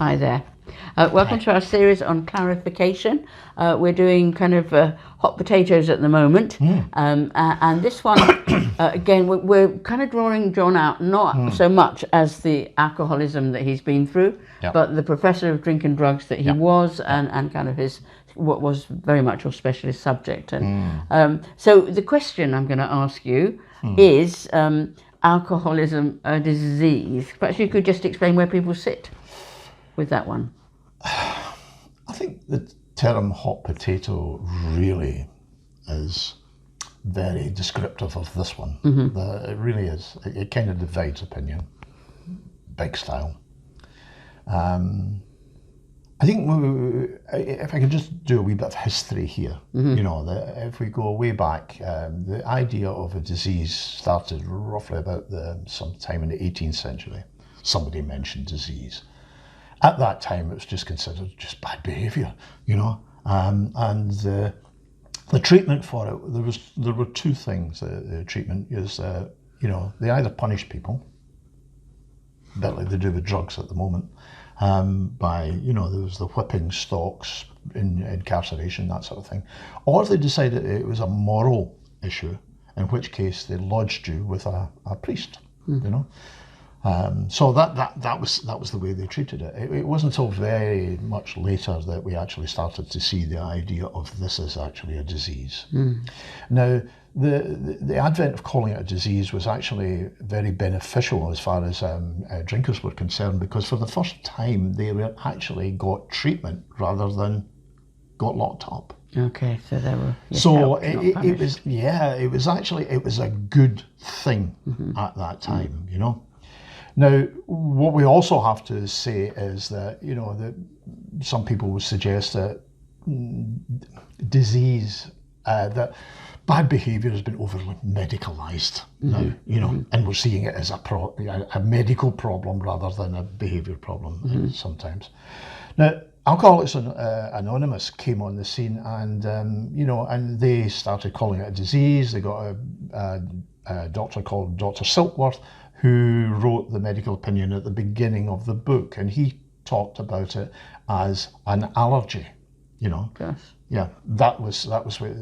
Hi there. Welcome to our series on clarification. We're doing kind of hot potatoes at the moment. And this one, again, we're kind of drawing John out, not so much as the alcoholism that he's been through, but the professor of drink and drugs that he was, and kind of what was very much your specialist subject. And so the question I'm going to ask you is, alcoholism a disease? Perhaps you could just explain where people sit with that one. I think the term hot potato really is very descriptive of this one. It really is. It kind of divides opinion, big style. I think if I could just do a wee bit of history here, you know, if we go way back, the idea of a disease started roughly about sometime in the 18th century. Somebody mentioned disease. At that time, it was just considered just bad behaviour, you know, and the treatment for it, there were two things. The treatment is, you know, they either punish people, a bit like they do with drugs at the moment, by, you know, there was the whipping, stocks, incarceration, that sort of thing, or they decided it was a moral issue, in which case they lodged you with a priest, you know. So that was the way they treated it. It wasn't until very much later that we actually started to see the idea of this as actually a disease. Now, the advent of calling it a disease was actually very beneficial as far as drinkers were concerned, because for the first time they actually got treatment rather than got locked up. Okay, so they were. So it was a good thing at that time, you know. Now, what we also have to say is that, you know, that some people would suggest that disease, that bad behaviour has been overly medicalised now, you know, and we're seeing it as a medical problem rather than a behaviour problem sometimes. Now, Alcoholics Anonymous came on the scene, and you know, and they started calling it a disease. They got a doctor called Dr. Silkworth, who wrote the medical opinion at the beginning of the book, and he talked about it as an allergy, you know. Yes. Yeah, that was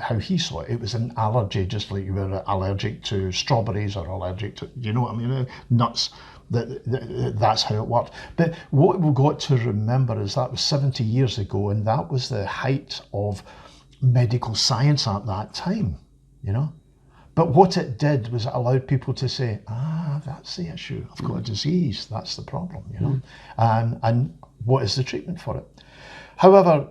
how he saw it. It was an allergy, just like you were allergic to strawberries or allergic to, you know what I mean, nuts. That's how it worked. But what we've got to remember is that was 70 years ago, and that was the height of medical science at that time, you know. But what it did was it allowed people to say, that's the issue. I've got a disease. That's the problem, you know. And what is the treatment for it? However,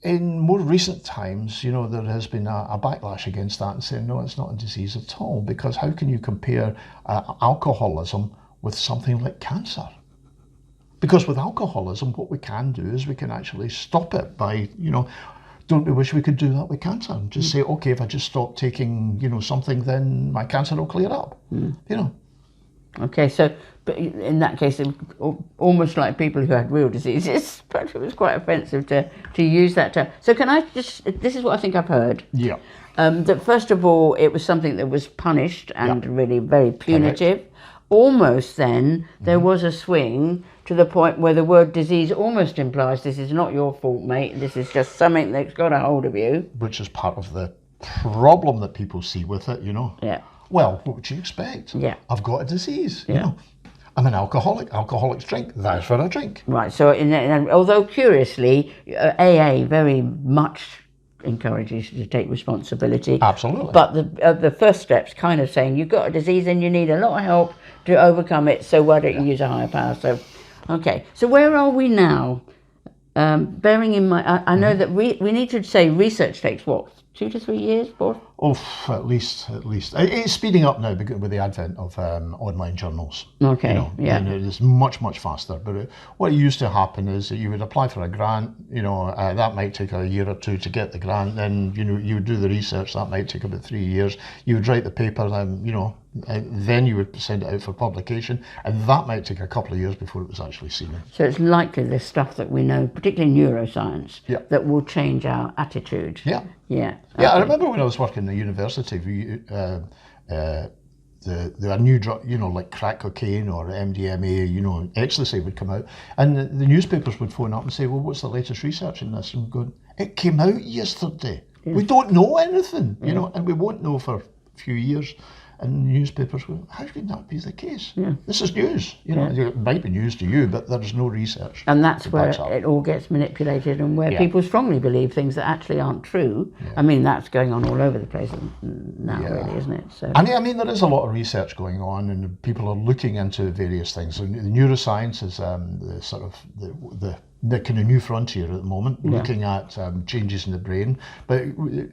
in more recent times, you know, there has been a backlash against that and saying, no, it's not a disease at all, because how can you compare alcoholism with something like cancer? Because with alcoholism, what we can do is we can actually stop it by, you know, don't we wish we could do that with cancer? And just say, okay, if I just stop taking, you know, something, then my cancer will clear up, you know. Okay, so but in that case, it was almost like people who had real diseases, but it was quite offensive to use that term. So can I just, this is what I think I've heard. Yeah. That first of all, it was something that was punished and really very punitive. Correct. Almost then, there was a swing to the point where the word disease almost implies this is not your fault, mate. This is just something that's got a hold of you. Which is part of the problem that people see with it, you know. Yeah. Well, what would you expect? Yeah. I've got a disease, you know. I'm an alcoholic. Alcoholics drink. That's what I drink. Right. So, although curiously, AA very much encourages you to take responsibility. Absolutely. But the first step's kind of saying you've got a disease and you need a lot of help to overcome it. So why don't you use a higher power? So, okay. So where are we now? Bearing in mind, I know that we need to say research takes what, 2 to 3 years, 4? Oh, at least. It's speeding up now with the advent of online journals. Okay, you know, and it is much faster. But what used to happen is that you would apply for a grant. You know, that might take a year or two to get the grant. Then you would do the research. That might take about 3 years. You would write the paper. Then you would send it out for publication, and that might take a couple of years before it was actually seen. So it's likely there's stuff that we know, particularly neuroscience, that will change our attitude. Yeah. Yeah. Yeah, I remember when I was working in the university, the new drug, like crack cocaine or MDMA, ecstasy would come out, and the newspapers would phone up and say, well, what's the latest research in this? And we're going, it came out yesterday. Yeah. We don't know anything, and we won't know for a few years. And newspapers go, how can that be the case? Yeah. This is news. It might be news to you, but there's no research. And that's where it all gets manipulated, and where people strongly believe things that actually aren't true. Yeah. I mean, that's going on all over the place now, really, isn't it? So. And I mean, there is a lot of research going on, and people are looking into various things. And the neuroscience is the sort of the kind of new frontier at the moment, looking at changes in the brain. But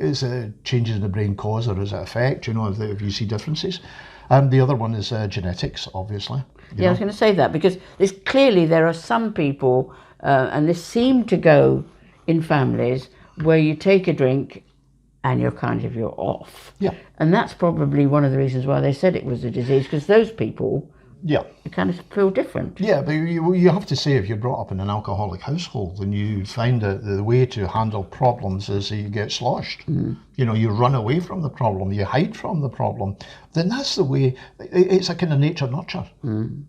is changes in the brain cause or is it effect? If you see differences. The other one is genetics, obviously. I was going to say that, because clearly there are some people, and this seemed to go in families, where you take a drink and you're off. Yeah. And that's probably one of the reasons why they said it was a disease, because those people kind of feel different. Yeah, but you have to say, if you're brought up in an alcoholic household and you find that the way to handle problems is you get sloshed, you run away from the problem, you hide from the problem, then that's the way. It's a kind of nature-nurture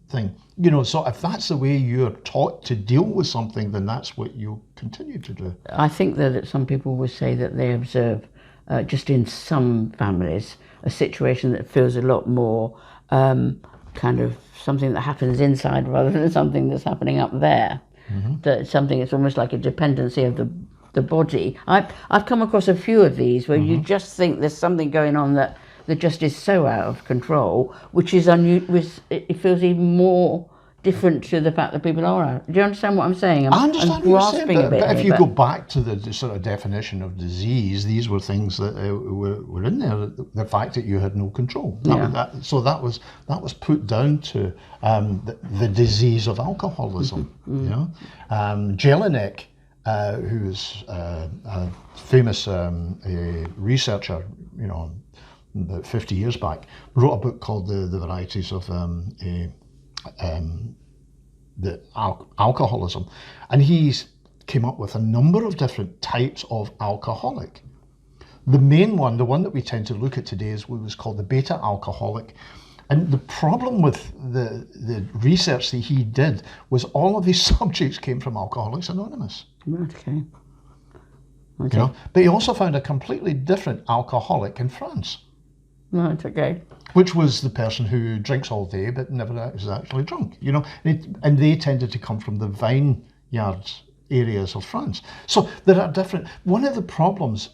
thing. So if that's the way you're taught to deal with something, then that's what you'll continue to do. I think that some people would say that they observe, just in some families, a situation that feels a lot more kind of something that happens inside rather than something that's happening up there. That something that's almost like a dependency of the body. I've come across a few of these where you just think there's something going on that just is so out of control, which is it feels even more different to the fact that people are out. Do you understand what I'm saying? I understand what you're saying, but if you go back to the sort of definition of disease, these were things that were in there. The fact that you had no control. So that was put down to the disease of alcoholism. Jelinek, who is a famous researcher, about 50 years back, wrote a book called The Varieties of the alcoholism, and he's came up with a number of different types of alcoholic. The main one, the one that we tend to look at today, is what was called the beta alcoholic. And the problem with the research that he did was all of these subjects came from Alcoholics Anonymous. Okay. But he also found a completely different alcoholic in France. Right, okay. Which was the person who drinks all day but never is actually drunk, and they tended to come from the vineyards areas of France. So there are different. One of the problems,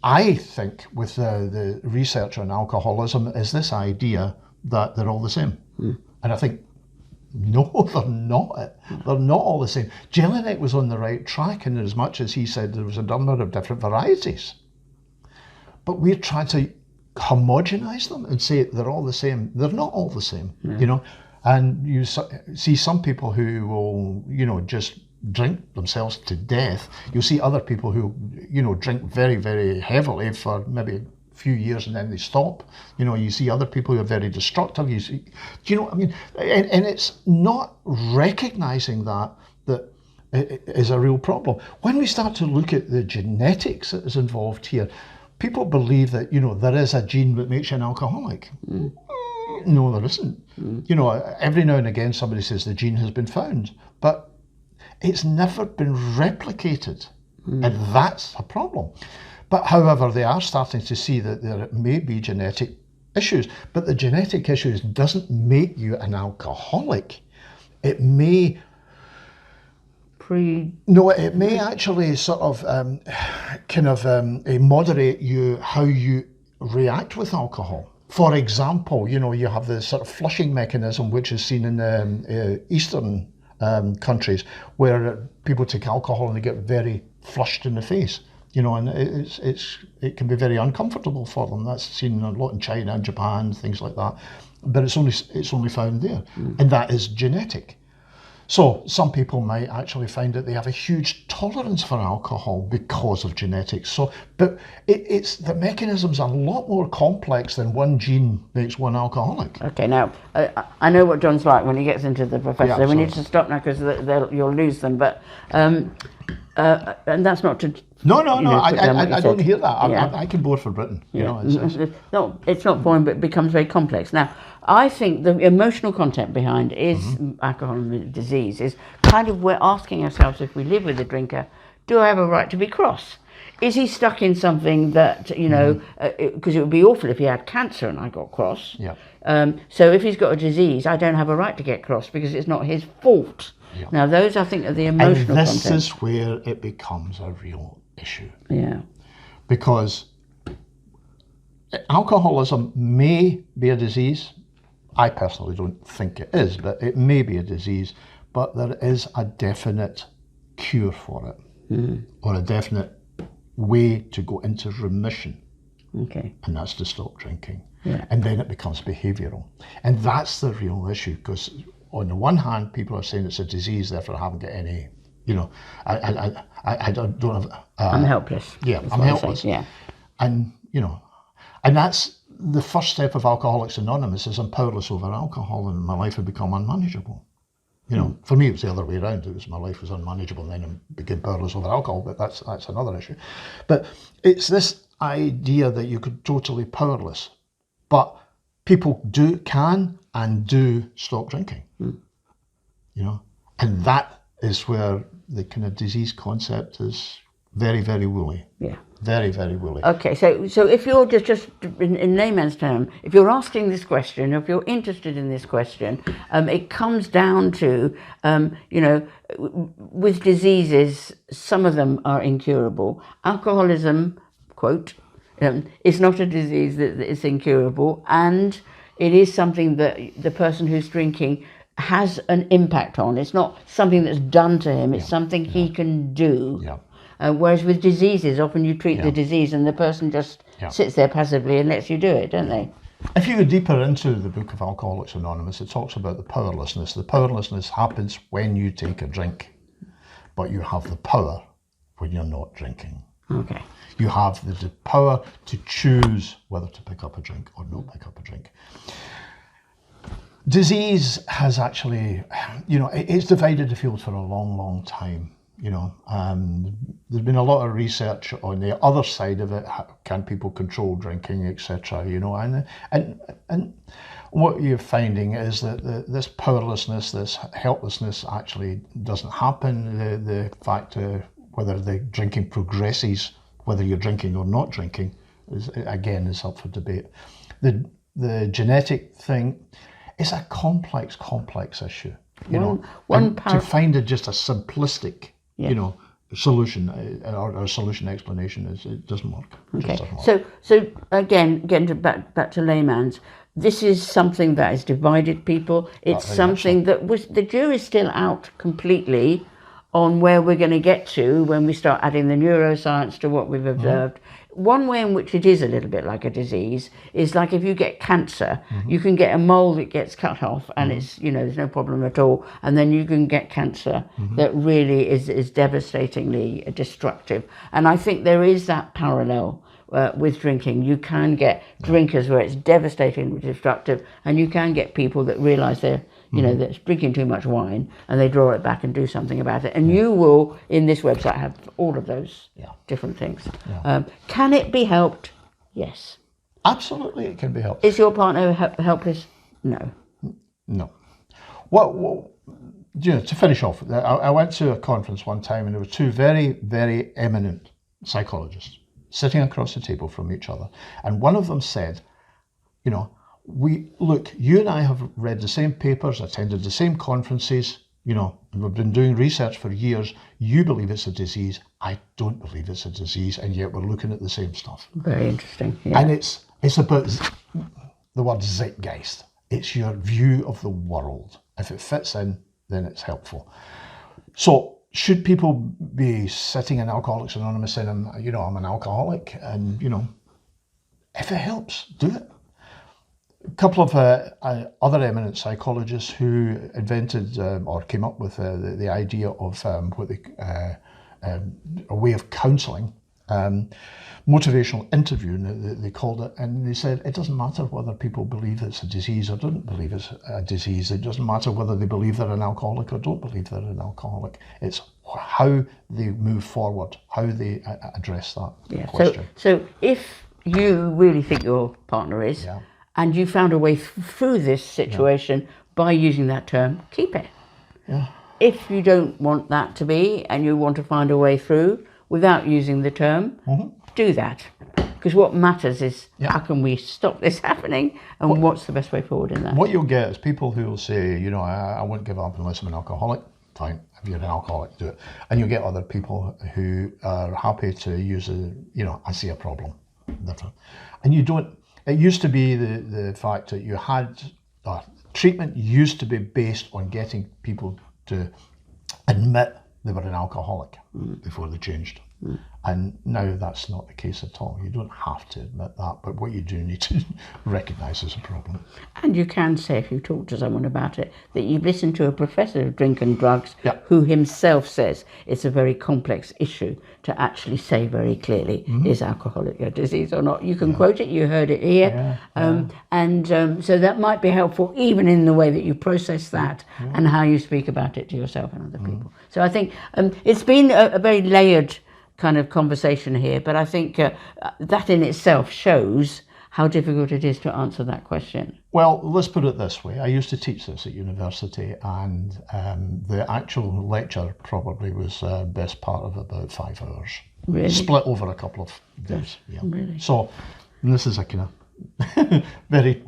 I think, with the research on alcoholism is this idea that they're all the same. And I think, no, they're not. They're not all the same. Jelinek was on the right track in as much as he said there was a number of different varieties. But we're trying to homogenize them and say they're all the same. They're not all the same, and you see some people who will, just drink themselves to death. You'll see other people who, drink very, very heavily for maybe a few years and then they stop. You see other people who are very destructive. You see, do you know what I mean? And it's not recognizing that is a real problem. When we start to look at the genetics that is involved here, people believe that, there is a gene that makes you an alcoholic. No, there isn't. Every now and again somebody says the gene has been found, but it's never been replicated. And that's a problem. But however, they are starting to see that there may be genetic issues, but the genetic issues doesn't make you an alcoholic. It may it may actually sort of moderate how you react with alcohol. For example, you have the sort of flushing mechanism which is seen in Eastern countries, where people take alcohol and they get very flushed in the face. And it can be very uncomfortable for them. That's seen a lot in China and Japan, things like that. But it's only found there, and that is genetic. So some people might actually find that they have a huge tolerance for alcohol because of genetics. So, but it's the mechanisms are a lot more complex than one gene makes one alcoholic. Okay, now I know what John's like when he gets into the professor. We need to stop now because you'll lose them. But And that's not to... No, put down what you I don't said. hear that. Yeah. I can bore for Britain. You know, It's not boring, but it becomes very complex. Now, I think the emotional content behind is alcohol disease is kind of we're asking ourselves, if we live with a drinker, do I have a right to be cross? Is he stuck in something that, because it would be awful if he had cancer and I got cross. Yeah. So if he's got a disease, I don't have a right to get cross because it's not his fault. Yeah. Now, those, I think, are the emotional and this content. is where it becomes a real issue. Yeah. Because alcoholism may be a disease. I personally don't think it is, but it may be a disease. But there is a definite cure for it, or a definite way to go into remission. Okay. And that's to stop drinking. Yeah. And then it becomes behavioural. And that's the real issue, because on the one hand, people are saying it's a disease, therefore I haven't got any, I don't have... I'm helpless. Yeah, I'm helpless. Yeah. And, and that's the first step of Alcoholics Anonymous is I'm powerless over alcohol and my life had become unmanageable. For me, it was the other way around. It was my life was unmanageable and then I became powerless over alcohol, but that's another issue. But it's this idea that you could totally powerless, but people can do stop drinking, and that is where the kind of disease concept is very, very woolly. Yeah. Very, very woolly. Okay, so if you're just in layman's term, if you're asking this question, if you're interested in this question, it comes down to, with diseases, some of them are incurable. Alcoholism, quote, is not a disease that is incurable, and it is something that the person who's drinking has an impact on. It's not something that's done to him, it's something he can do. Yeah. Whereas with diseases, often you treat the disease and the person just sits there passively and lets you do it, don't they? If you go deeper into the book of Alcoholics Anonymous, it talks about the powerlessness. The powerlessness happens when you take a drink, but you have the power when you're not drinking. Okay. You have the power to choose whether to pick up a drink or not pick up a drink. Disease has actually, it's divided the field for a long, long time. There's been a lot of research on the other side of it. Can people control drinking, etc.? And what you're finding is that this powerlessness, this helplessness, actually doesn't happen. The fact whether the drinking progresses, whether you're drinking or not drinking, is up for debate. The genetic thing is a complex issue. To find just a simplistic. Solution or solution explanation it doesn't work. Okay. So again, getting back to layman's, this is something that has divided people. It's something that the jury's still out completely on where we're going to get to when we start adding the neuroscience to what we've observed. One way in which it is a little bit like a disease is like if you get cancer, you can get a mole that gets cut off and it's, there's no problem at all. And then you can get cancer that really is devastatingly destructive. And I think there is that parallel with drinking. You can get drinkers where it's devastatingly destructive, and you can get people that realise they're that's drinking too much wine and they draw it back and do something about it. And you will, in this website, have all of those different things. Yeah. Can it be helped? Yes. Absolutely, it can be helped. Is your partner helpless? No. No. Well, to finish off, I went to a conference one time and there were two very, very eminent psychologists sitting across the table from each other. And one of them said, you and I have read the same papers, attended the same conferences, and we've been doing research for years. You believe it's a disease. I don't believe it's a disease, and yet we're looking at the same stuff. Very interesting. Yeah. And it's about the word zeitgeist. It's your view of the world. If it fits in, then it's helpful. So should people be sitting in Alcoholics Anonymous saying, I'm an alcoholic, and, if it helps, do it. A couple of other eminent psychologists who invented or came up with the idea of a way of counselling, motivational interviewing, they called it, and they said it doesn't matter whether people believe it's a disease or don't believe it's a disease. It doesn't matter whether they believe they're an alcoholic or don't believe they're an alcoholic. It's how they move forward, how they address that Yeah. question. So if you really think your partner is, Yeah. and you found a way through this situation by using that term, keep it. Yeah. If you don't want that to be, and you want to find a way through without using the term, do that. Because what matters is how can we stop this happening, and what's the best way forward in that? What you'll get is people who will say, you know, I won't give up unless I'm an alcoholic. Fine, if you're an alcoholic, do it. And you'll get other people who are happy to use I see a problem. And you don't, it used to be the fact that you had, treatment used to be based on getting people to admit they were an alcoholic before they changed. And now that's not the case at all. You don't have to admit that, but what you do need to recognise is a problem. And you can say, if you talk to someone about it, that you've listened to a professor of drink and drugs who himself says it's a very complex issue to actually say very clearly, is alcoholic a disease or not? You can quote it, you heard it here. So that might be helpful even in the way that you process that and how you speak about it to yourself and other people. So I think it's been a very layered kind of conversation here, but I think that in itself shows how difficult it is to answer that question. Well, let's put it this way. I used to teach this at university, and the actual lecture probably was best part of about 5 hours. Really? Split over a couple of days. Really? So this is a kind of very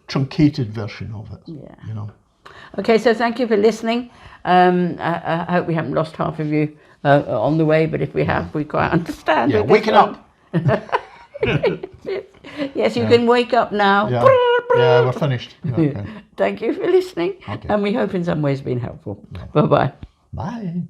truncated version of it. You know. Okay, so thank you for listening. I hope we haven't lost half of you on the way, but if we have, we quite understand. Yeah, waking up. Yes, you can wake up now. Yeah, we're finished. Okay. Thank you for listening, and we hope in some ways been helpful. Bye-bye. Bye.